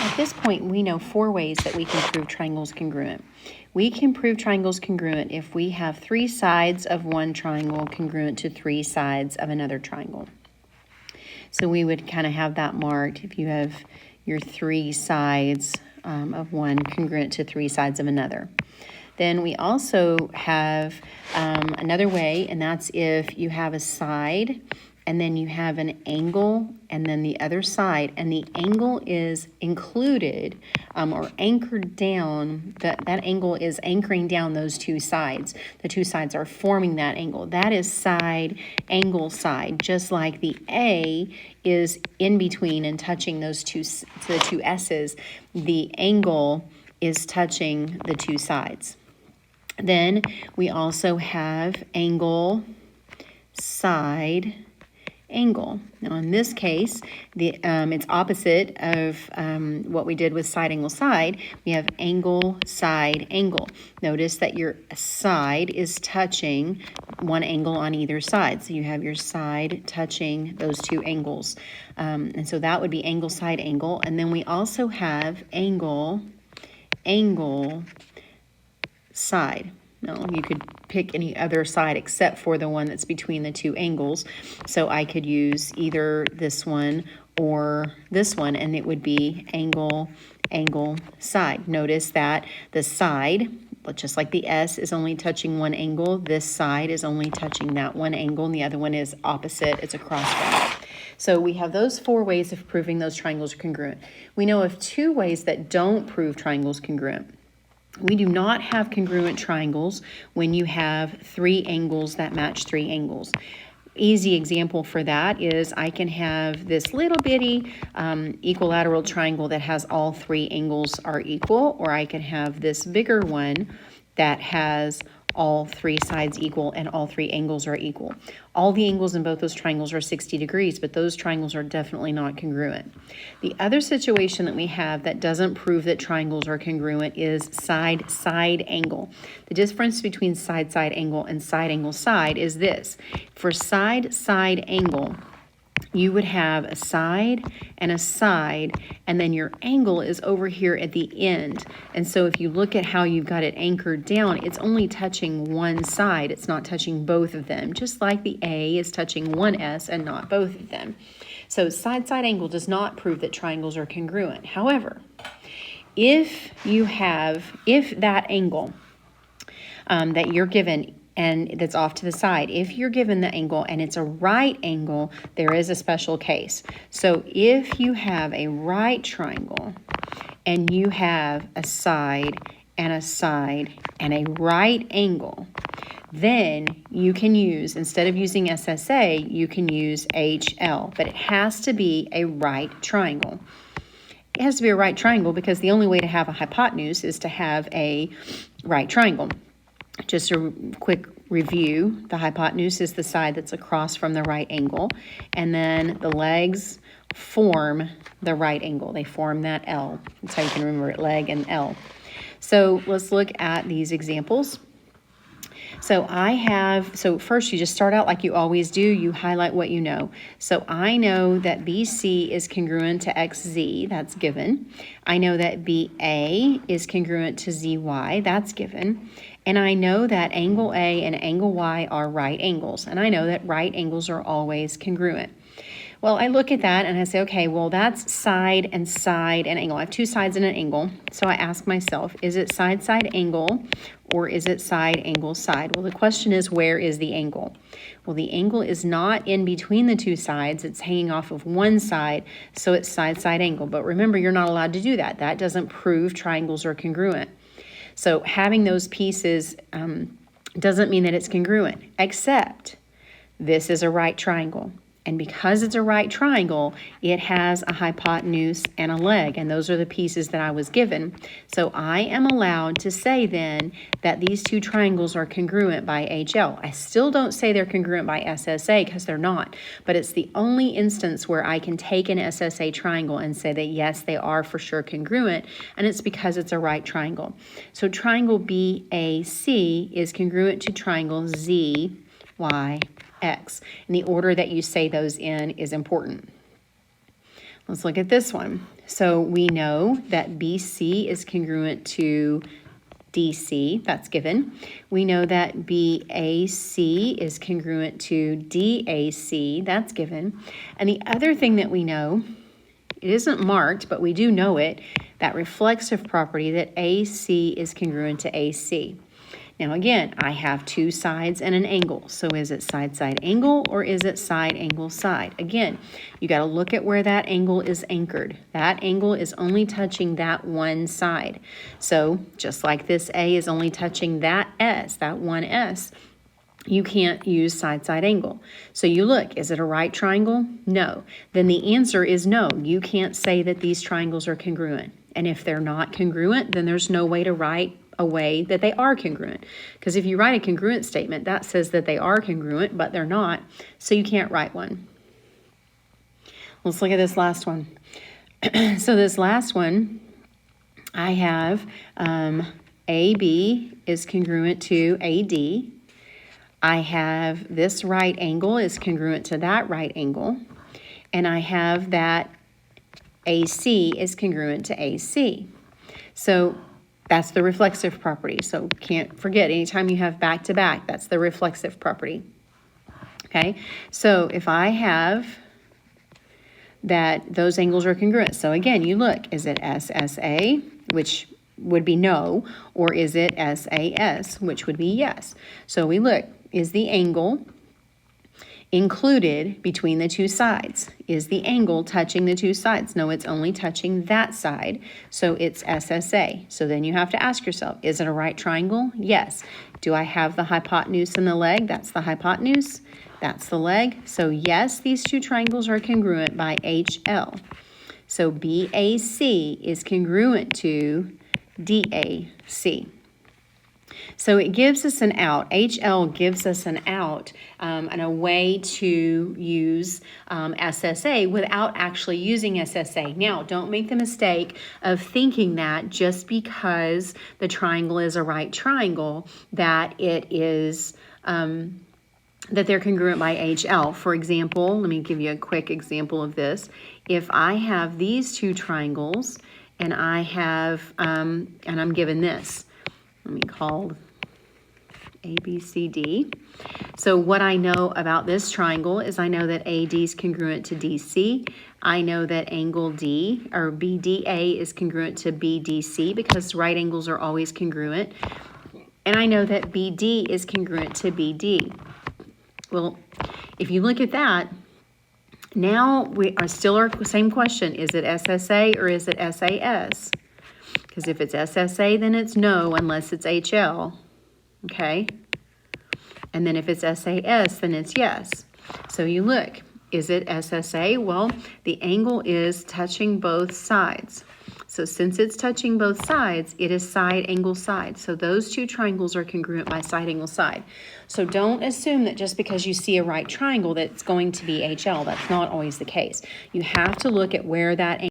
At this point, we know 4 ways that we can prove triangles congruent. We can prove triangles congruent if we have 3 sides of one triangle congruent to 3 sides of another triangle. So we would kind of have that marked if you have your 3 sides of one congruent to 3 sides of another. Then we also have another way, and that's if you have a side and then you have an angle and then the other side, and the angle is included or anchored down, that angle is anchoring down those 2 sides. The 2 sides are forming that angle. That is side, angle, side, just like the A is in between and touching the 2 S's. The angle is touching the 2 sides. Then we also have angle, side, angle. Now in this case, it's opposite of what we did with side, angle, side. We have angle, side, angle. Notice that your side is touching one angle on either side. So you have your side touching those 2 angles. And so that would be angle, side, angle. And then we also have angle, angle, side. No, you could pick any other side except for the one that's between the 2 angles. So I could use either this one or this one, and it would be angle, angle, side. Notice that the side, just like the S, is only touching one angle. This side is only touching that one angle, and the other one is opposite. It's a cross one. So we have those 4 ways of proving those triangles are congruent. We know of 2 ways that don't prove triangles congruent. We do not have congruent triangles when you have 3 angles that match 3 angles. Easy example for that is I can have this little bitty equilateral triangle that has all 3 angles are equal, or I can have this bigger one that has all 3 sides equal and all 3 angles are equal. All the angles in both those triangles are 60 degrees, but those triangles are definitely not congruent. The other situation that we have that doesn't prove that triangles are congruent is side-side angle. The difference between side-side angle and side angle side is this. For side-side angle, you would have a side, and then your angle is over here at the end. And so if you look at how you've got it anchored down, it's only touching one side. It's not touching both of them, just like the A is touching one S and not both of them. So side-side angle does not prove that triangles are congruent. However, if that angle that you're given and that's off to the side, if you're given the angle and it's a right angle, there is a special case. So if you have a right triangle and you have a side and a right angle, then you can use, instead of using SSA, you can use HL, but it has to be a right triangle. It has to be a right triangle because the only way to have a hypotenuse is to have a right triangle. Just a quick review, the hypotenuse is the side that's across from the right angle, and then the legs form the right angle. They form that L. That's how you can remember it, leg and L. So let's look at these examples. So first you just start out like you always do. You highlight what you know. So I know that BC is congruent to XZ, that's given. I know that BA is congruent to ZY, that's given. And I know that angle A and angle Y are right angles. And I know that right angles are always congruent. Well, I look at that and I say, okay, well, that's side and angle. I have 2 sides and an angle. So I ask myself, is it side, angle, or is it side, angle, side? Well, the question is, where is the angle? Well, the angle is not in between the 2 sides. It's hanging off of one side, so it's side, angle. But remember, you're not allowed to do that. That doesn't prove triangles are congruent. So having those pieces doesn't mean that it's congruent, except this is a right triangle. And because it's a right triangle, it has a hypotenuse and a leg, and those are the pieces that I was given. So I am allowed to say then that these 2 triangles are congruent by HL. I still don't say they're congruent by SSA because they're not, but it's the only instance where I can take an SSA triangle and say that yes, they are for sure congruent, and it's because it's a right triangle. So triangle BAC is congruent to triangle ZYX. And the order that you say those in is important. Let's look at this one. So we know that BC is congruent to DC, that's given. We know that BAC is congruent to DAC, that's given. And the other thing that we know, it isn't marked, but we do know it, that reflexive property that AC is congruent to AC. Now again, I have two sides and an angle. So is it side-side angle or is it side angle side? Again, you got to look at where that angle is anchored. That angle is only touching that one side. So just like this A is only touching that S, that one S, you can't use side-side angle. So you look, is it a right triangle? No. Then the answer is no. You can't say that these triangles are congruent. And if they're not congruent, then there's no way to write a way that they are congruent. Because if you write a congruent statement, that says that they are congruent, but they're not. So you can't write one. Let's look at this last one. So this last one, I have AB is congruent to AD. I have this right angle is congruent to that right angle. And I have that AC is congruent to AC. So that's the reflexive property. So can't forget, anytime you have back to back, that's the reflexive property. Okay, so if I have that those angles are congruent. So again, you look, is it SSA, which would be no, or is it SAS, which would be yes? So we look, is the angle included between the two sides? Is the angle touching the two sides? No, it's only touching that side, so it's SSA. So then you have to ask yourself, is it a right triangle? Yes. Do I have the hypotenuse in the leg? That's the hypotenuse. That's the leg. So yes, these two triangles are congruent by HL. So BAC is congruent to DAC. So it gives us an out. HL gives us an out and a way to use SSA without actually using SSA. Now, don't make the mistake of thinking that just because the triangle is a right triangle, that it is that they're congruent by HL. For example, let me give you a quick example of this. If I have these two triangles and I have, and I'm given this, let me call ABCD. So what I know about this triangle is I know that AD is congruent to DC. I know that angle D, or BDA, is congruent to BDC because right angles are always congruent. And I know that BD is congruent to BD. Well, if you look at that, now we are still our same question. Is it SSA or is it SAS? Because if it's SSA, then it's no, unless it's HL, okay? And then if it's SAS, then it's yes. So you look, is it SSA? Well, the angle is touching both sides. So since it's touching both sides, it is side angle side. So those two triangles are congruent by side angle side. So don't assume that just because you see a right triangle that it's going to be HL. That's not always the case. You have to look at where that